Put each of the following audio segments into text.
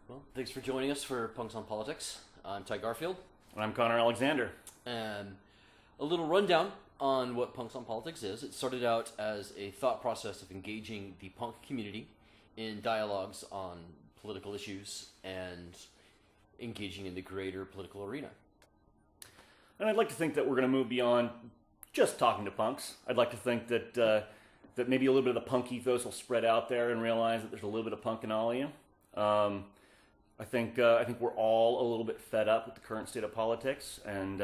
Well, thanks for joining us for Punks on Politics. I'm Ty Garfield. And I'm Connor Alexander. And a little rundown on what Punks on Politics is. It started out as a thought process of engaging the punk community in dialogues on political issues and engaging in the greater political arena. And I'd like to think that we're going to move beyond just talking to punks. I'd like to think that that maybe a little bit of the punk ethos will spread out there and realize that there's a little bit of punk in all of you. I think we're all a little bit fed up with the current state of politics, and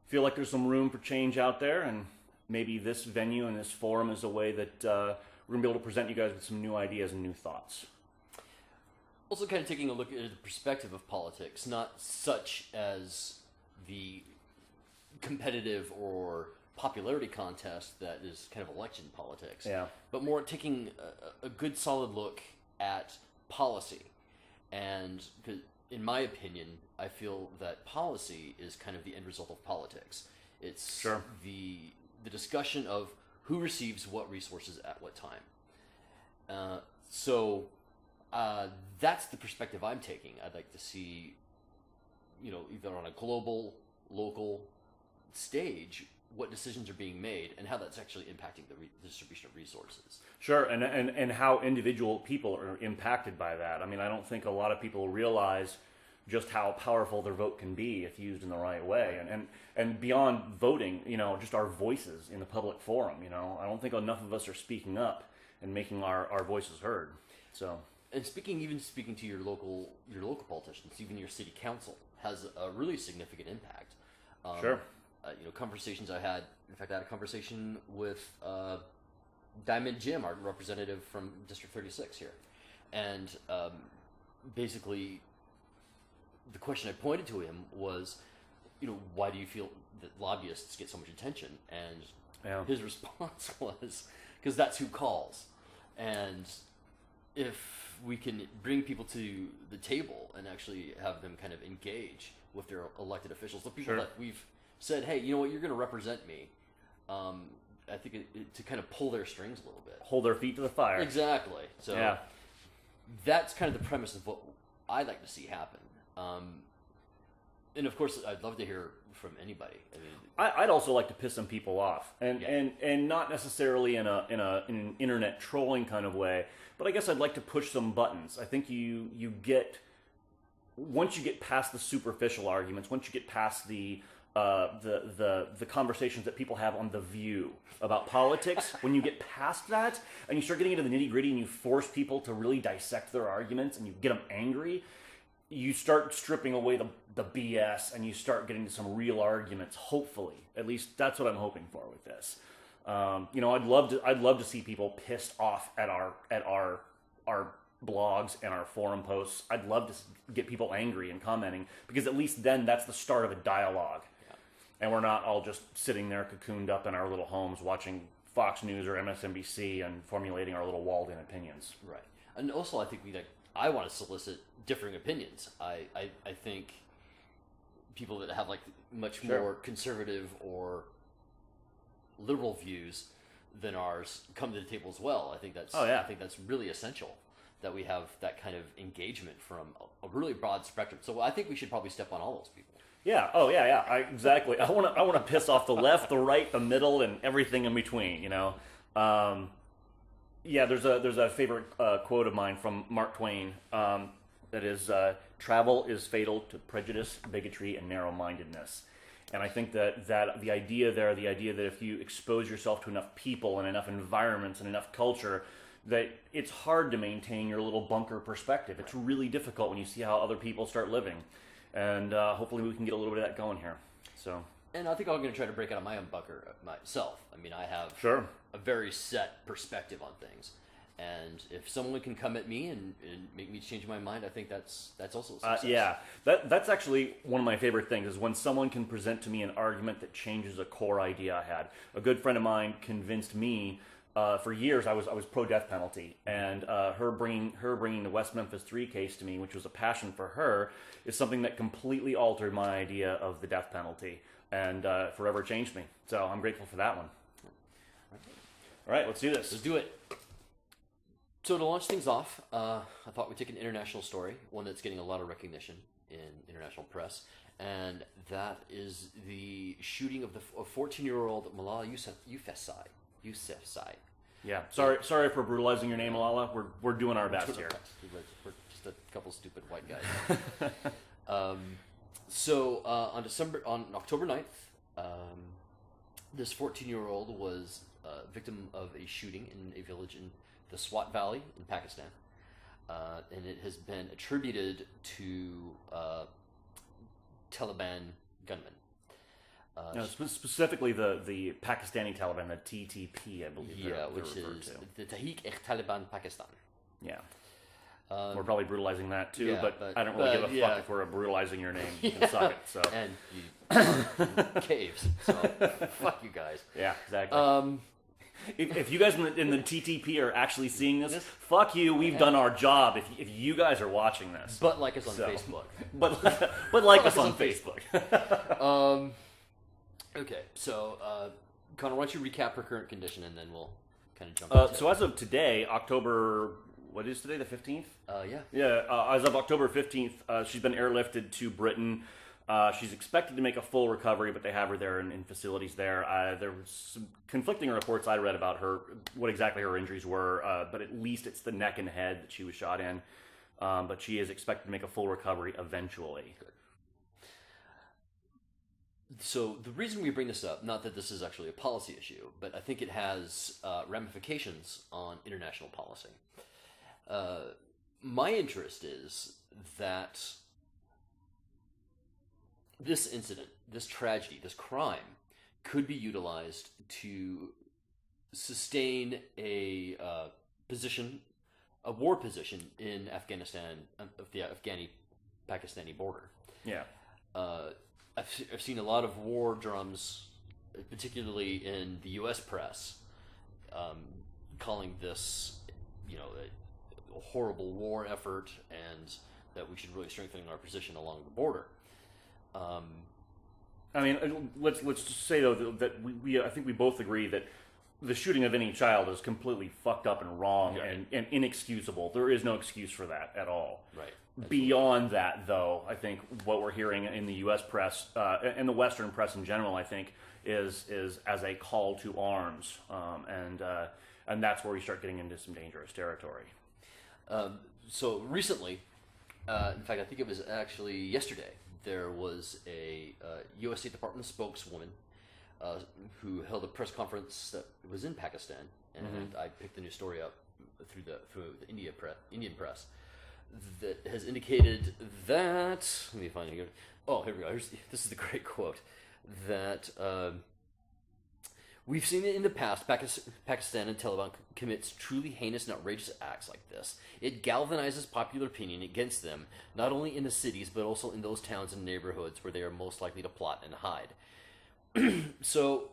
feel like there's some room for change out there. And maybe this venue and this forum is a way that we're gonna be able to present you guys with some new ideas and new thoughts. Also, kind of taking a look at the perspective of politics, not such as the competitive or popularity contest that is kind of election politics, but more taking a good solid look at policy. And in my opinion, I feel that policy is kind of the end result of politics. It's the discussion of who receives what resources at what time. So that's the perspective I'm taking. I'd like to see, either on a global, local stage, what decisions are being made and how that's actually impacting the distribution of resources. Sure, and how individual people are impacted by that. I mean, I don't think a lot of people realize just how powerful their vote can be if used in the right way. And beyond voting, just our voices in the public forum, I don't think enough of us are speaking up and making our voices heard. So, and speaking to your local politicians, even your city council has a really significant impact. Sure. Conversations I had a conversation with Diamond Jim, our representative from District 36 here. And basically, the question I pointed to him was, why do you feel that lobbyists get so much attention? And his response was, because that's who calls. And if we can bring people to the table and actually have them kind of engage with their elected officials, the people that we've said, hey, you know what, you're going to represent me. I think to kind of pull their strings a little bit. Hold their feet to the fire. Exactly. So that's kind of the premise of what I'd like to see happen. And of course, I'd love to hear from anybody. I mean, I'd also like to piss some people off, and not necessarily in an internet trolling kind of way, but I guess I'd like to push some buttons. I think you get, once you get past the superficial arguments, once you get past the conversations that people have on The View about politics, when you get past that and you start getting into the nitty-gritty and you force people to really dissect their arguments and you get them angry, you start stripping away the BS and you start getting to some real arguments, hopefully. At least that's what I'm hoping for with this. I'd love to see people pissed off at our blogs and our forum posts. I'd love to get people angry and commenting, because at least then that's the start of a dialogue. And we're not all just sitting there cocooned up in our little homes watching Fox News or MSNBC and formulating our little walled-in opinions. Right. And also, I think I want to solicit differing opinions. I think people that have much more conservative or liberal views than ours come to the table as well. I think that's really essential, that we have that kind of engagement from a really broad spectrum. So I think we should probably step on all those people. Yeah. Oh, yeah. Exactly. I want to piss off the left, the right, the middle, and everything in between. There's a favorite quote of mine from Mark Twain that is, "Travel is fatal to prejudice, bigotry, and narrow-mindedness." And I think that the idea that if you expose yourself to enough people and enough environments and enough culture, that it's hard to maintain your little bunker perspective. It's really difficult when you see how other people start living. And hopefully we can get a little bit of that going here. So. And I think I'm going to try to break out of my own bunker myself. I mean, I have a very set perspective on things. And if someone can come at me and make me change my mind, I think that's also a success. That's actually one of my favorite things, is when someone can present to me an argument that changes a core idea I had. A good friend of mine convinced me, for years I was pro-death penalty, and her bringing the West Memphis 3 case to me, which was a passion for her, is something that completely altered my idea of the death penalty and forever changed me. So I'm grateful for that one. All right, let's do this. Let's do it. So to launch things off, I thought we'd take an international story, one that's getting a lot of recognition in international press, and that is the shooting of the 14-year-old Malala Yousufzai. Yeah, sorry for brutalizing your name, Malala. We're doing our best here. We're just a couple stupid white guys. On October 9th, this 14-year-old was victim of a shooting in a village in the Swat Valley in Pakistan, and it has been attributed to Taliban gunmen. Specifically the Pakistani Taliban, the TTP, I believe. Yeah, which is the Tehrik-e-Taliban Pakistan. Yeah. We're probably brutalizing that too, yeah, but I don't really give a fuck if we're brutalizing your name. You can suck it. So. And you caves. So fuck you guys. Yeah, exactly. If you guys in the TTP are actually seeing this, fuck you. We've done our job. If you guys are watching this, but like us on Facebook. But like us on Facebook. Okay, so Connor, why don't you recap her current condition, and then we'll kind of jump into So as of today, October, what is today, the 15th? Yeah. Yeah, as of October 15th, she's been airlifted to Britain. She's expected to make a full recovery, but they have her there in facilities there. There was some conflicting reports I read about her, what exactly her injuries were, but at least it's the neck and head that she was shot in. But she is expected to make a full recovery eventually. Good. So the reason we bring this up, not that this is actually a policy issue, but I think it has ramifications on international policy. My interest is that this incident, this tragedy, this crime, could be utilized to sustain a war position in Afghanistan, of the Afghani-Pakistani border. Yeah. I've seen a lot of war drums, particularly in the U.S. press, calling this, a horrible war effort, and that we should really strengthen our position along the border. I mean, let's just say though that we I think we both agree that the shooting of any child is completely fucked up and wrong and inexcusable. There is no excuse for that at all. Right. Beyond that, though, I think what we're hearing in the U.S. press and the Western press in general, I think, is as a call to arms, and that's where we start getting into some dangerous territory. So recently, in fact, I think it was actually yesterday, there was a U.S. State Department spokeswoman who held a press conference that was in Pakistan, and I picked the new story up through the Indian press, that has indicated that, let me find it here. Oh, here we go. This is the great quote, that we've seen it in the past. Pakistan and Taliban commits truly heinous and outrageous acts like this. It galvanizes popular opinion against them, not only in the cities, but also in those towns and neighborhoods where they are most likely to plot and hide. So,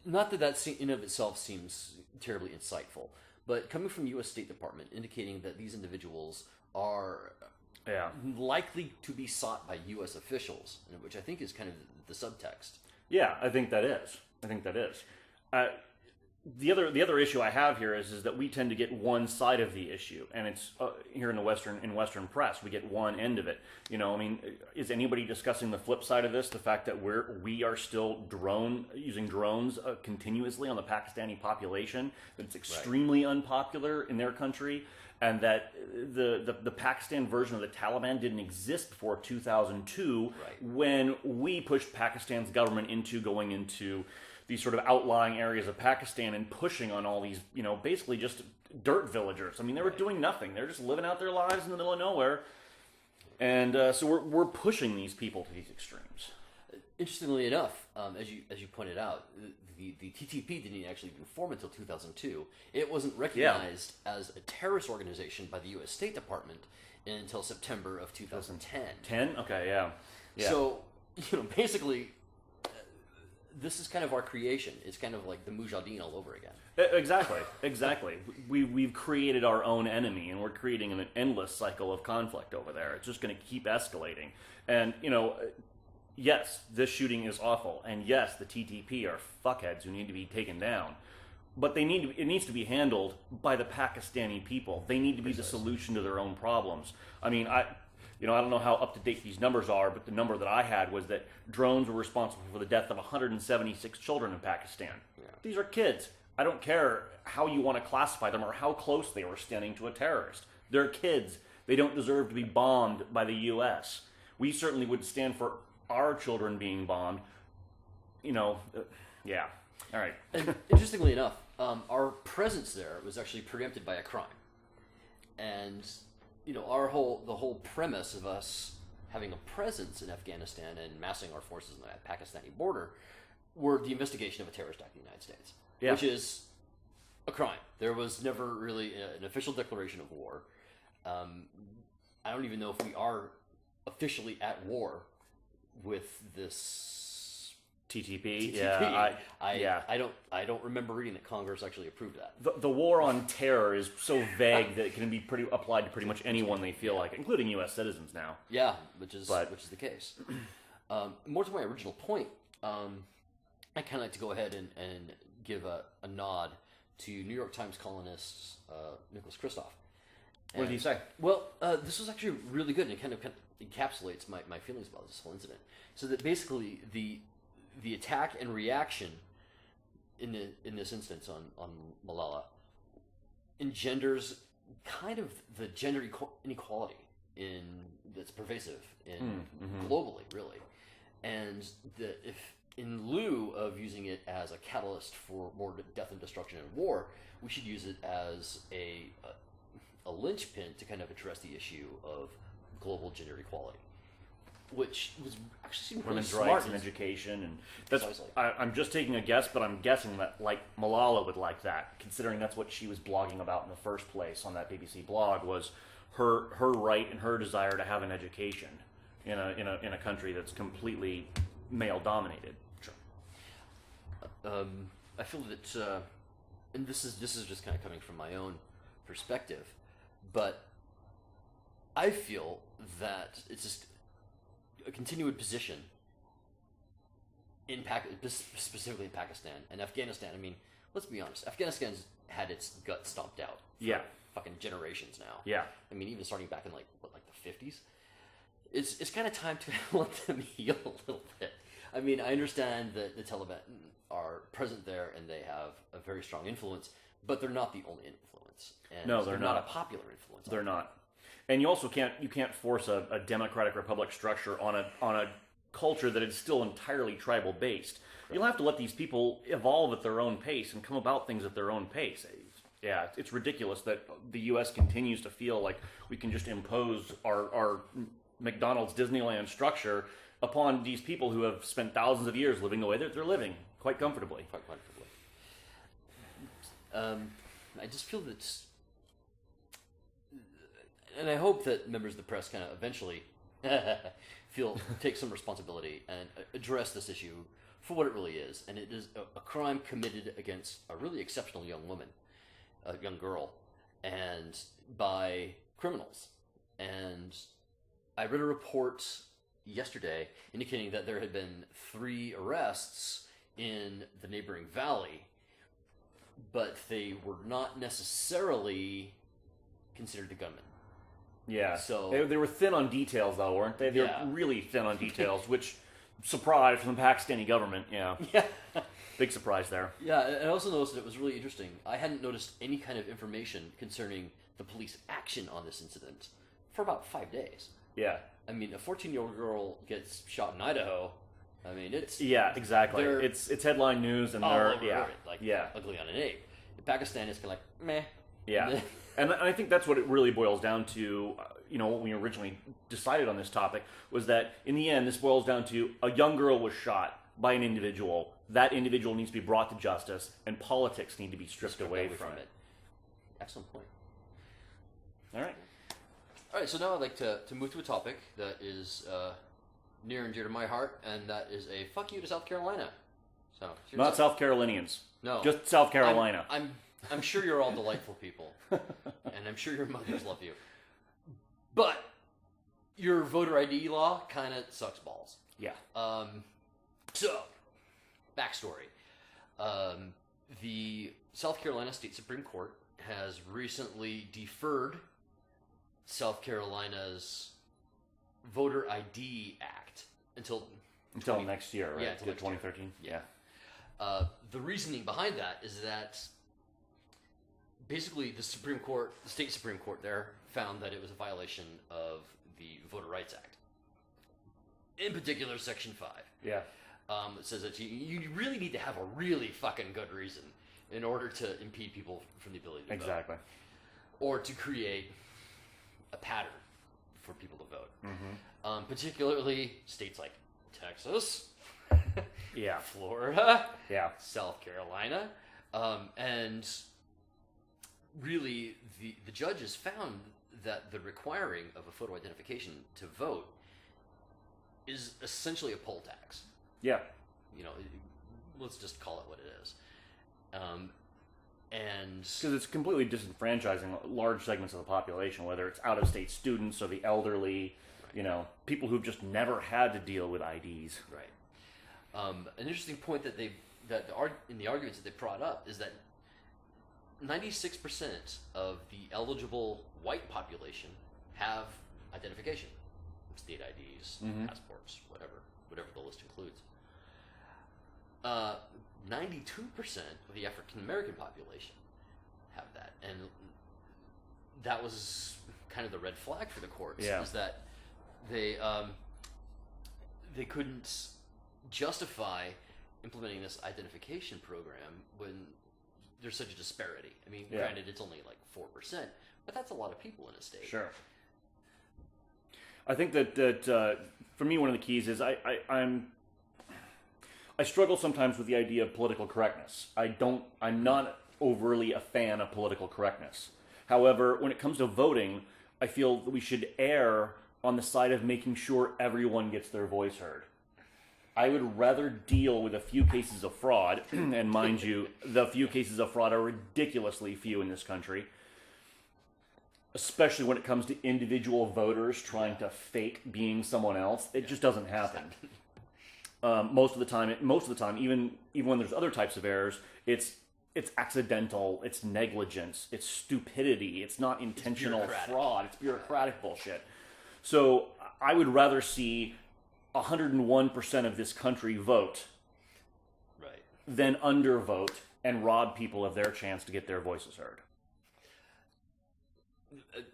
not that in of itself seems terribly insightful, but coming from the U.S. State Department, indicating that these individuals are likely to be sought by U.S. officials, which I think is kind of the subtext. Yeah, I think that is. The other issue I have here is that we tend to get one side of the issue, and it's here in the Western press we get one end of it. I mean, is anybody discussing the flip side of this? The fact that we are still using drones continuously on the Pakistani population, that it's extremely unpopular in their country, and that the Pakistan version of the Taliban didn't exist before 2002, when we pushed Pakistan's government into going into these sort of outlying areas of Pakistan and pushing on all these, basically just dirt villagers. I mean, they were doing nothing. They're just living out their lives in the middle of nowhere. And so we're pushing these people to these extremes. Interestingly enough, as you pointed out, the TTP didn't actually even form until 2002. It wasn't recognized as a terrorist organization by the U.S. State Department until September of 2010. 10? Okay, yeah. So, basically, this is kind of our creation. It's kind of like the Mujahideen all over again. Exactly. We've created our own enemy, and we're creating an endless cycle of conflict over there. It's just going to keep escalating. And, yes, this shooting is awful. And yes, the TTP are fuckheads who need to be taken down. but it needs to be handled by the Pakistani people. They need to be the solution to their own problems. I mean, I don't know how up to date these numbers are, but the number that I had was that drones were responsible for the death of 176 children in Pakistan. Yeah. These are kids. I don't care how you want to classify them or how close they were standing to a terrorist. They're kids. They don't deserve to be bombed by the U.S. We certainly would stand for our children being bombed. Yeah. All right. And interestingly enough, our presence there was actually preempted by a crime. And, the whole premise of us having a presence in Afghanistan and massing our forces on the Pakistani border were the investigation of a terrorist act in the United States, which is a crime. There was never really an official declaration of war. I don't even know if we are officially at war with this TTP. Yeah, I don't remember reading that Congress actually approved that. The war on terror is so vague that it can be applied to pretty much anyone they feel like, including U.S. citizens now. Yeah, which is the case. More to my original point, I kind of like to go ahead and give a nod to New York Times columnist Nicholas Kristof. What did he say? Well, this was actually really good, and it kind of encapsulates my feelings about this whole incident. So that basically the attack and reaction in this instance on Malala engenders kind of the gender inequality that's pervasive globally, really, and if in lieu of using it as a catalyst for more death and destruction and war, we should use it as a linchpin to kind of address the issue of global gender equality, which was actually women's really rights smart. and education, and that's. I'm just taking a guess, but I'm guessing that Malala would like that, considering that's what she was blogging about in the first place on that BBC blog, was her right and her desire to have an education in a country that's completely male dominated. Sure. I feel that, and this is just kind of coming from my own perspective, but I feel that it's just a continued position specifically in Pakistan and Afghanistan. I mean, let's be honest. Afghanistan's had its gut stomped out for fucking generations now. Yeah. I mean, even starting back in like the 50s. It's kind of time to let them heal a little bit. I mean, I understand that the Taliban are present there and they have a very strong influence, but they're not the only influence. And no, they're not a popular influence. They're not. And you also can't force a democratic republic structure on a culture that is still entirely tribal based. Right. You'll have to let these people evolve at their own pace and come about things at their own pace. Yeah, it's ridiculous that the U.S. continues to feel like we can just impose our McDonald's Disneyland structure upon these people who have spent thousands of years living the way that they're living quite comfortably. I just feel that, and I hope that members of the press kind of eventually take some responsibility and address this issue for what it really is, and it is a crime committed against a really exceptional young woman, a young girl, and by criminals. And I read a report yesterday indicating that there had been 3 arrests in the neighboring valley, but they were not necessarily considered the gunmen. Yeah. So they were thin on details, though, weren't they? They were really thin on details, which, surprise from the Pakistani government. Yeah. Yeah. Big surprise there. Yeah, and I also noticed that it was really interesting. I hadn't noticed any kind of information concerning the police action on this incident for about 5 days. Yeah. I mean, a 14-year-old girl gets shot in Idaho. I mean, it's... Yeah, exactly. It's headline news, and they're... ugly on an ape. In Pakistan, it's kind of like, meh. Yeah. And I think that's what it really boils down to. What we originally decided on this topic was that, in the end, this boils down to a young girl was shot by an individual. That individual needs to be brought to justice, and politics need to be stripped away from it. Excellent point. All right, so now I'd like to move to a topic that is near and dear to my heart, and that is a fuck you to South Carolina. So not South Carolinians. No. Just South Carolina. I'm sure you're all delightful people, and I'm sure your mothers love you. But your voter ID law kind of sucks balls. Yeah. So, backstory. the South Carolina State Supreme Court has recently deferred South Carolina's Voter ID Act until next year, right? Yeah, until 2013. Yeah. The reasoning behind that is that basically the state Supreme Court there found that it was a violation of the Voter Rights Act. In particular, Section 5. Yeah. It says that you really need to have a really fucking good reason in order to impede people from the ability to vote. Exactly. Or to create a pattern for people to vote. Mm-hmm. Particularly states like Texas, Yeah. Florida, Yeah. South Carolina, and really the judges found that the requiring of a photo identification to vote is essentially a poll tax. Yeah. You know, let's just call it what it is. And Because it's completely disenfranchising large segments of the population, whether it's out-of-state students or the elderly, you know, people who've just never had to deal with IDs. right, an interesting point that in the arguments that they brought up is that 96% of the eligible white population have identification, state IDs, Mm-hmm. passports, whatever the list includes. 92% of the African American population have that, and that was kind of the red flag for the courts. Yeah. Is that they couldn't justify implementing this identification program when there's such a disparity. I mean, Yeah. granted, it's only like 4%, but that's a lot of people in a state. Sure. I think that for me, one of the keys is I struggle sometimes with the idea of political correctness. I'm not overly a fan of political correctness. However, when it comes to voting, I feel that we should err on the side of making sure everyone gets their voice heard. I would rather deal with a few cases of fraud, and mind you, the few cases of fraud are ridiculously few in this country, especially when it comes to individual voters trying to fake being someone else. It just doesn't happen. Most of the time, even when there's other types of errors, it's accidental, it's negligence, it's stupidity, it's not intentional fraud, it's bureaucratic bullshit. So I would rather see 101% of this country vote Right. than undervote and rob people of their chance to get their voices heard.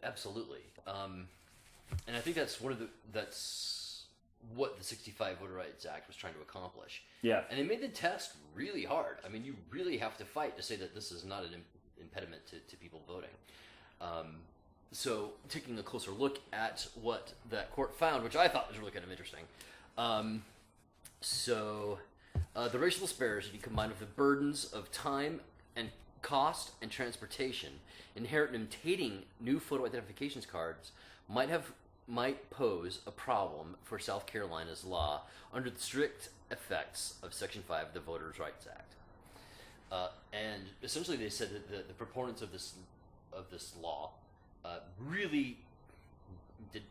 Absolutely. And I think that's what the 65 Voter Rights Act was trying to accomplish. Yeah. And they made the test really hard. I mean, you really have to fight to say that this is not an impediment to people voting. So taking a closer look at what that court found, which I thought was really kind of interesting. The racial disparity combined with the burdens of time and cost and transportation inherent in obtaining new photo identification cards might pose a problem for South Carolina's law under the strict effects of Section 5 of the Voters' Rights Act. And essentially they said that the proponents of this law really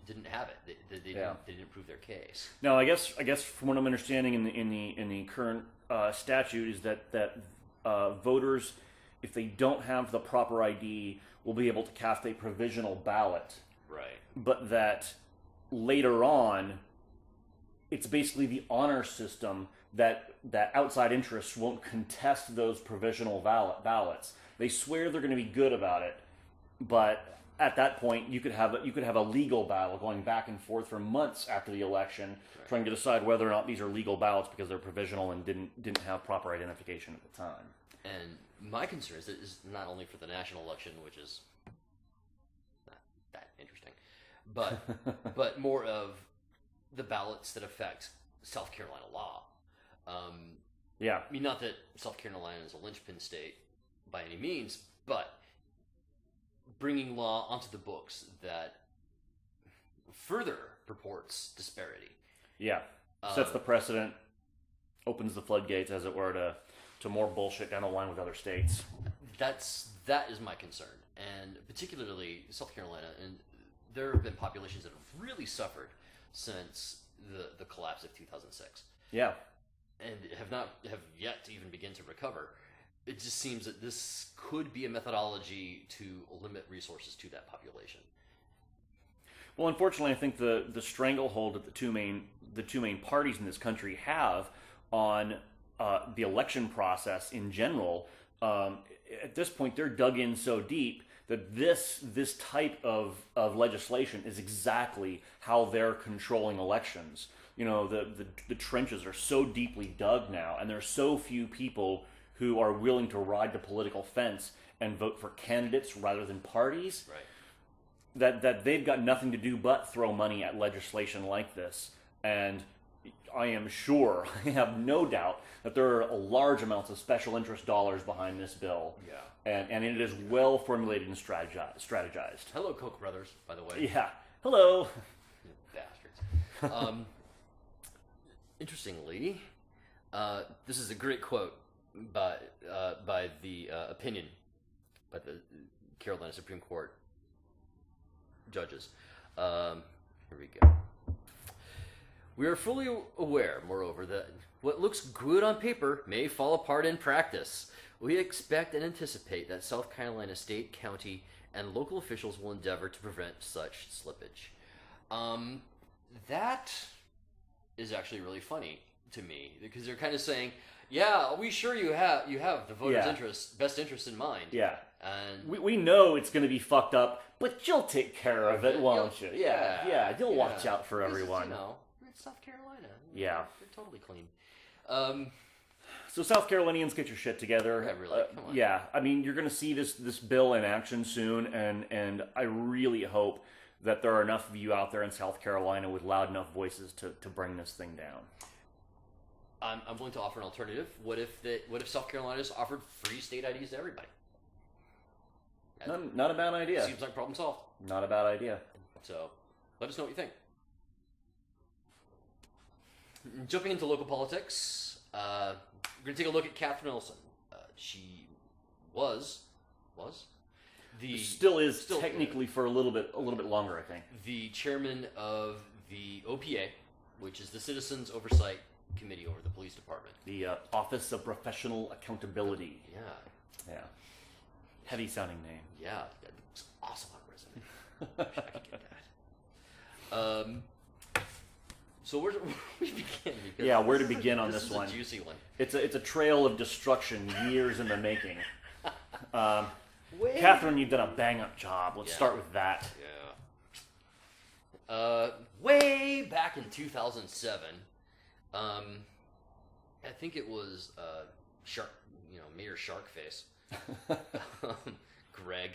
didn't have it. They didn't prove their case. Now, I guess from what I'm understanding in the current statute is that voters, if they don't have the proper ID, will be able to cast a provisional ballot. Right. But that later on, it's basically the honor system that outside interests won't contest those provisional ballots. They swear they're going to be good about it, but at that point, you could have a legal battle going back and forth for months after the election, right, trying to decide whether or not these are legal ballots because they're provisional and didn't have proper identification at the time. And my concern is not only for the national election, which is not that interesting, but more of the ballots that affect South Carolina law. Yeah. I mean, not that South Carolina is a linchpin state by any means, but bringing law onto the books that further purports disparity. Yeah. Sets the precedent, opens the floodgates, as it were, to more bullshit down the line with other states. That is my concern, and particularly South Carolina, and there have been populations that have really suffered since the collapse of 2006. Yeah. And have yet to even begin to recover. it just seems that this could be a methodology to limit resources to that population. Well, unfortunately, I think the stranglehold that the two main parties in this country have on the election process in general, at this point, they're dug in so deep that this type of legislation is exactly how they're controlling elections. You know, the trenches are so deeply dug now, and there's so few people who are willing to ride the political fence and vote for candidates rather than parties. Right. That they've got nothing to do but throw money at legislation like this. And I am sure, I have no doubt, that there are large amounts of special interest dollars behind this bill. Yeah. And it is well formulated and strategized. Hello, Koch brothers, by the way. Yeah. Hello. You bastards. Interestingly, this is a great quote by the opinion by the Carolina Supreme Court judges. Here we go. We are fully aware, moreover, that what looks good on paper may fall apart in practice. We expect and anticipate that South Carolina state, county, and local officials will endeavor to prevent such slippage. That is actually really funny to me, because they're kind of saying, yeah, we sure you have the voters' best interest in mind. Yeah. And we know it's going to be fucked up, but you'll take care of it, won't you? Yeah, you'll watch out for everyone. You know, it's South Carolina. Yeah. They're totally clean. So South Carolinians, get your shit together. Yeah, really, come on. Yeah, I mean, you're going to see this bill in action soon, and I really hope that there are enough of you out there in South Carolina with loud enough voices to bring this thing down. I'm willing to offer an alternative. What if South Carolina's offered free state IDs to everybody? Not a bad idea. Seems like problem solved. Not a bad idea. So, let us know what you think. Jumping into local politics, we're going to take a look at Kathryn Olsen. She still is technically for a little bit longer, I think. The chairman of the OPA, which is the Citizens Oversight Committee over the police department. The Office of Professional Accountability. Yeah. Yeah. Heavy sounding name. Yeah, that looks awesome on a resume. I wish I could get that. So where do we begin? Because yeah, where to begin on this one? This is a juicy one. It's a trail of destruction, years in the making. Kathryn, you've done a bang-up job. Let's start with that. Yeah. Way back in 2007, I think it was Mayor Sharkface, Greg,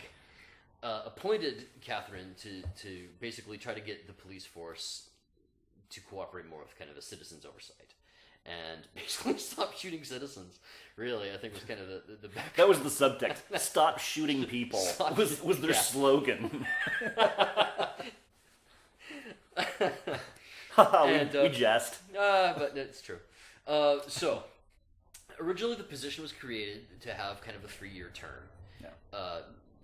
appointed Kathryn to basically try to get the police force to cooperate more with kind of a citizens oversight and basically stop shooting citizens. Really, I think was kind of the background. That was the subtext. Stop shooting people was their slogan. We jest. But it's true. So, originally the position was created to have kind of a 3-year term,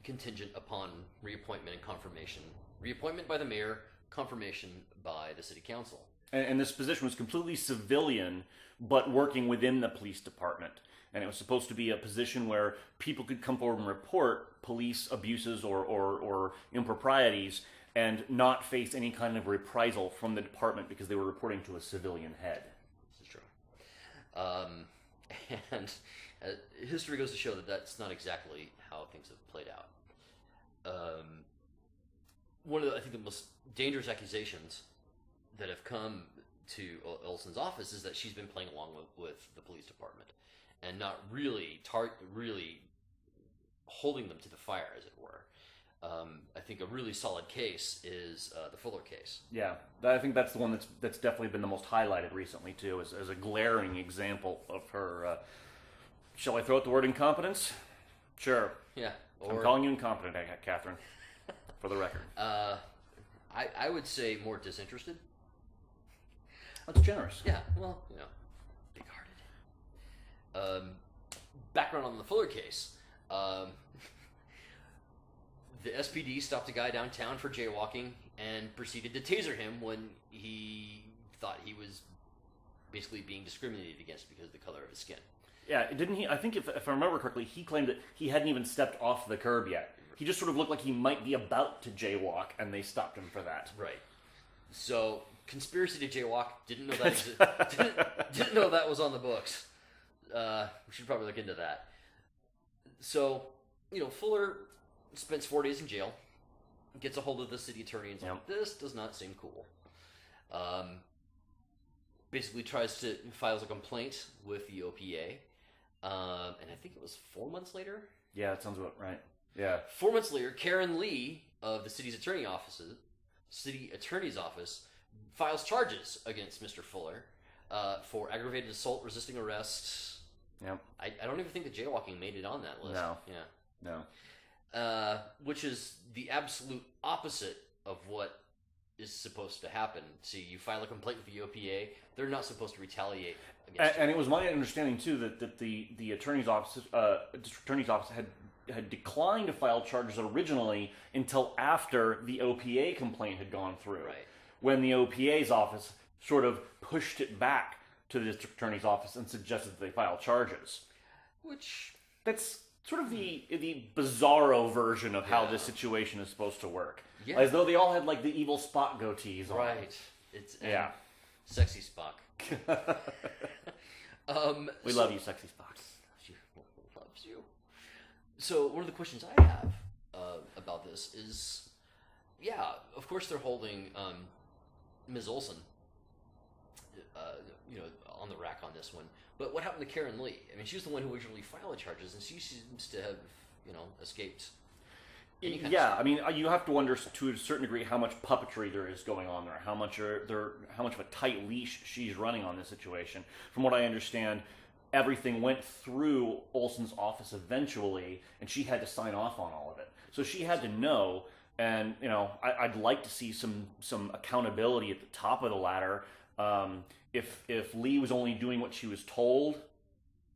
contingent upon reappointment and confirmation. Reappointment by the mayor, confirmation by the city council. And this position was completely civilian, but working within the police department. And it was supposed to be a position where people could come forward and report police abuses or improprieties and not face any kind of reprisal from the department because they were reporting to a civilian head. This is true. And history goes to show that that's not exactly how things have played out. One of the, I think, the most dangerous accusations that have come to Olsen's office is that she's been playing along with the police department and not really holding them to the fire, as it were. I think a really solid case is the Fuller case. Yeah, I think that's the one that's definitely been the most highlighted recently too, as a glaring example of her. Shall I throw out the word incompetence? Sure. Yeah. I'm calling you incompetent, Kathryn, for the record. I would say more disinterested. That's generous. Yeah. Well, big-hearted. Background on the Fuller case. The SPD stopped a guy downtown for jaywalking and proceeded to taser him when he thought he was basically being discriminated against because of the color of his skin. Yeah, didn't he? I think if I remember correctly, he claimed that he hadn't even stepped off the curb yet. He just sort of looked like he might be about to jaywalk, and they stopped him for that. Right. So, conspiracy to jaywalk, didn't know that didn't know that was on the books. We should probably look into that. So, Fuller spends 4 days in jail, gets a hold of the city attorney, and is like, this does not seem cool. Basically files a complaint with the OPA, and I think it was 4 months later. Yeah, that sounds about right. Yeah. 4 months later, Karen Lee of the city attorney's office files charges against Mr. Fuller for aggravated assault, resisting arrest. Yep. I don't even think the jaywalking made it on that list. No. Yeah. No. Which is the absolute opposite of what is supposed to happen. See, you file a complaint with the OPA, they're not supposed to retaliate against and it was my understanding too that the attorney's office, district attorney's office had declined to file charges originally until after the OPA complaint had gone through. Right. When the OPA's office sort of pushed it back to the district attorney's office and suggested that they file charges. Which... That's sort of the bizarro version of how this situation is supposed to work. Yeah. As though they all had like the evil Spock goatees on. Right. It's sexy Spock. We love you, sexy Spock. She loves you. So one of the questions I have about this is, of course they're holding Ms. Olsen, on the rack on this one. But what happened to Karen Lee? I mean, she was the one who originally filed the charges, and she seems to have, escaped. Yeah, I mean, you have to wonder to a certain degree how much puppetry there is going on there, how much of a tight leash she's running on this situation. From what I understand, everything went through Olsen's office eventually, and she had to sign off on all of it. So she had to know, and I'd like to see some accountability at the top of the ladder. If Lee was only doing what she was told,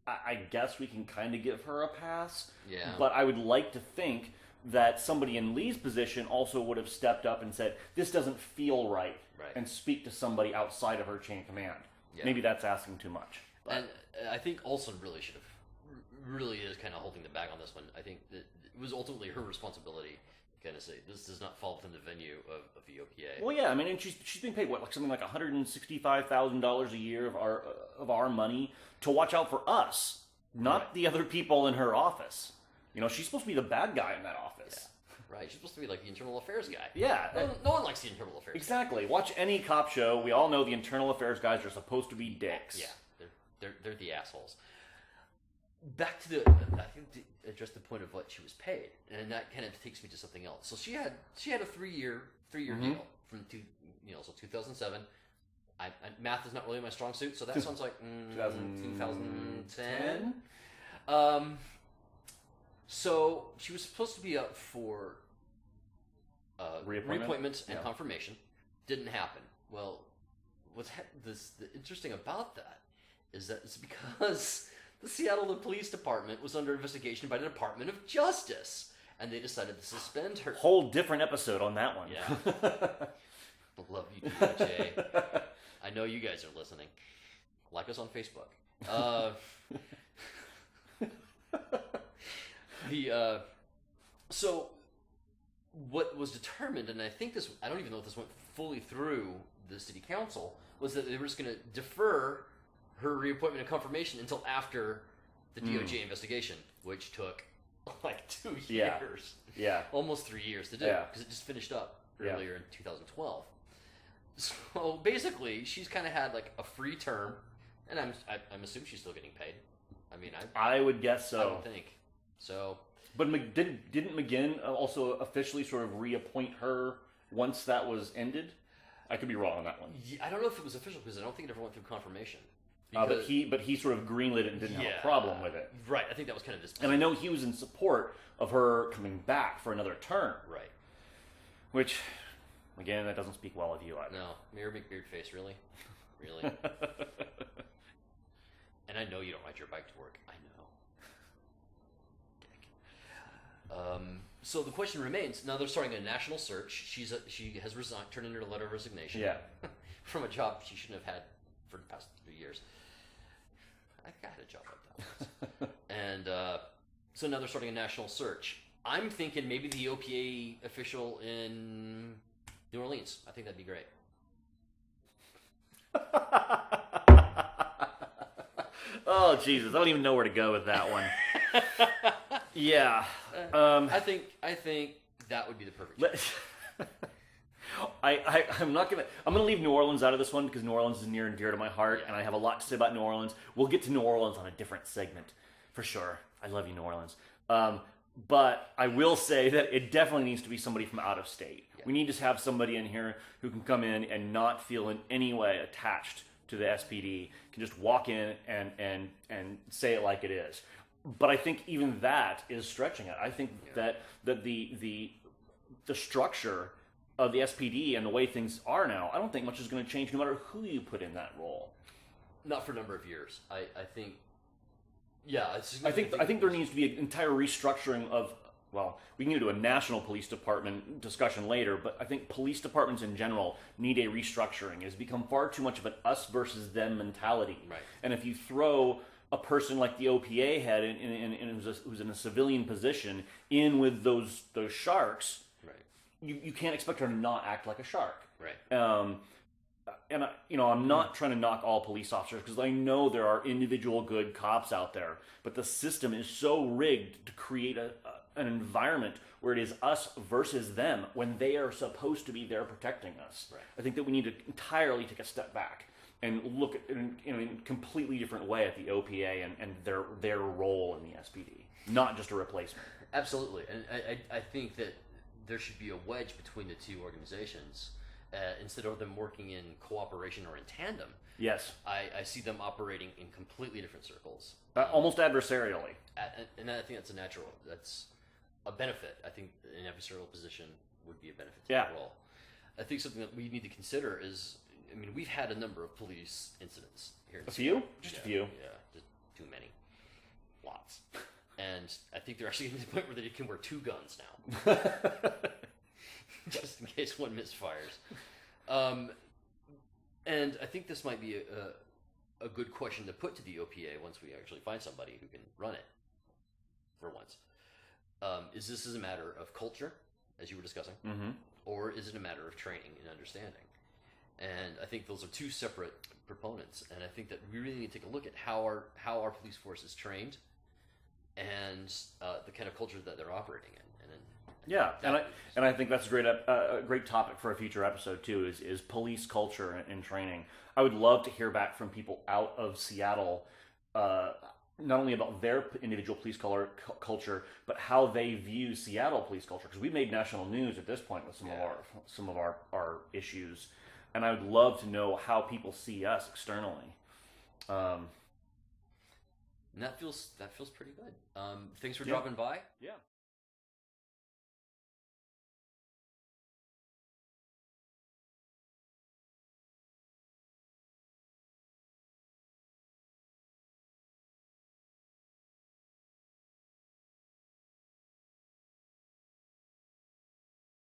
I guess we can kind of give her a pass. Yeah. But I would like to think that somebody in Lee's position also would have stepped up and said, this doesn't feel right, and speak to somebody outside of her chain of command. Yeah. Maybe that's asking too much. But. And I think Olsen really is kind of holding the bag on this one. I think that it was ultimately her responsibility to kind of say, this does not fall within the venue of the OPA. Well, yeah, I mean, and she's being paid, something like $165,000 a year of our money to watch out for us, not the other people in her office. She's supposed to be the bad guy in that office. Yeah. Right, she's supposed to be like the internal affairs guy. Yeah. No one likes the internal affairs guy. Exactly. Watch any cop show. We all know the internal affairs guys are supposed to be dicks. Yeah, they're the assholes. Back to I think to address the point of what she was paid, and that kind of takes me to something else. So she had a 3-year deal from 2007. Math is not really my strong suit, so that sounds like 2010. So she was supposed to be up for reappointment and confirmation. Didn't happen. Well, the interesting about that is that it's because the Seattle Police Department was under investigation by the Department of Justice, and they decided to suspend her. Whole different episode on that one. Yeah. Love you too, Jay. I know you guys are listening. Like us on Facebook. So what was determined, and I don't even know if this went fully through the city council, was that they were just going to defer her reappointment and confirmation until after the DOJ investigation, which took like 2 years. Yeah. Almost 3 years to do, because it just finished up earlier in 2012. So basically, she's kind of had like a free term, and I'm assuming she's still getting paid. I mean, I would guess so. I would think so. But didn't McGinn also officially sort of reappoint her once that was ended? I could be wrong on that one. Yeah, I don't know if it was official because I don't think it ever went through confirmation. But he sort of greenlit it and didn't have a problem with it. Right, I think that was kind of his. And I know he was in support of her coming back for another term. Right. Which, again, that doesn't speak well of you either. No, Mayor McBeard face, really? Really? And I know you don't ride your bike to work. I know. So the question remains, now they're starting a national search. She has resigned, turned in her letter of resignation. Yeah. From a job she shouldn't have had for the past 3 years. I had a job like that. And so now they're starting a national search. I'm thinking maybe the OPA official in New Orleans. I think that'd be great. Oh Jesus, I don't even know where to go with that one. Yeah, I think that would be the perfect choice. I'm gonna leave New Orleans out of this one because New Orleans is near and dear to my heart, and I have a lot to say about New Orleans. We'll get to New Orleans on a different segment, for sure. I love you, New Orleans. But I will say that it definitely needs to be somebody from out of state. Yeah. We need to have somebody in here who can come in and not feel in any way attached to the SPD, can just walk in and say it like it is. But I think even that is stretching it. I think that the structure of the SPD and the way things are now, I don't think much is going to change no matter who you put in that role. Not for a number of years. I think. Yeah, I think there needs to be an entire restructuring of. Well, we can get to a national police department discussion later, but I think police departments in general need a restructuring. It has become far too much of an us versus them mentality. Right. And if you throw a person like the OPA head who's in a civilian position in with those sharks, right, you can't expect her to not act like a shark. Right. And I'm not trying to knock all police officers because I know there are individual good cops out there, but the system is so rigged to create an environment where it is us versus them when they are supposed to be there protecting us. Right. I think that we need to entirely take a step back and look at in a completely different way at the OPA and their role in the SPD, not just a replacement. Absolutely, and I think that there should be a wedge between the two organizations. Instead of them working in cooperation or in tandem, yes, I see them operating in completely different circles, almost adversarially. And I think that's a benefit. I think an adversarial position would be a benefit to the role. I think something that we need to consider is, I mean, we've had a number of police incidents here. A few? Just a few? Yeah, just too many. Lots. And I think they're actually getting to the point where they can wear two guns now. Just in case one misfires. And I think this might be a good question to put to the OPA once we actually find somebody who can run it for once. Is this a matter of culture, as you were discussing, or is it a matter of training and understanding? And I think those are two separate proponents. And I think that we really need to take a look at how our police force is trained and the kind of culture that they're operating in. Yeah, and I think that's a great topic for a future episode too. Is police culture and training. I would love to hear back from people out of Seattle, not only about their individual police culture, but how they view Seattle police culture. Because we made national news at this point with some of our issues, and I would love to know how people see us externally. And that feels pretty good. Thanks for dropping by. Yeah.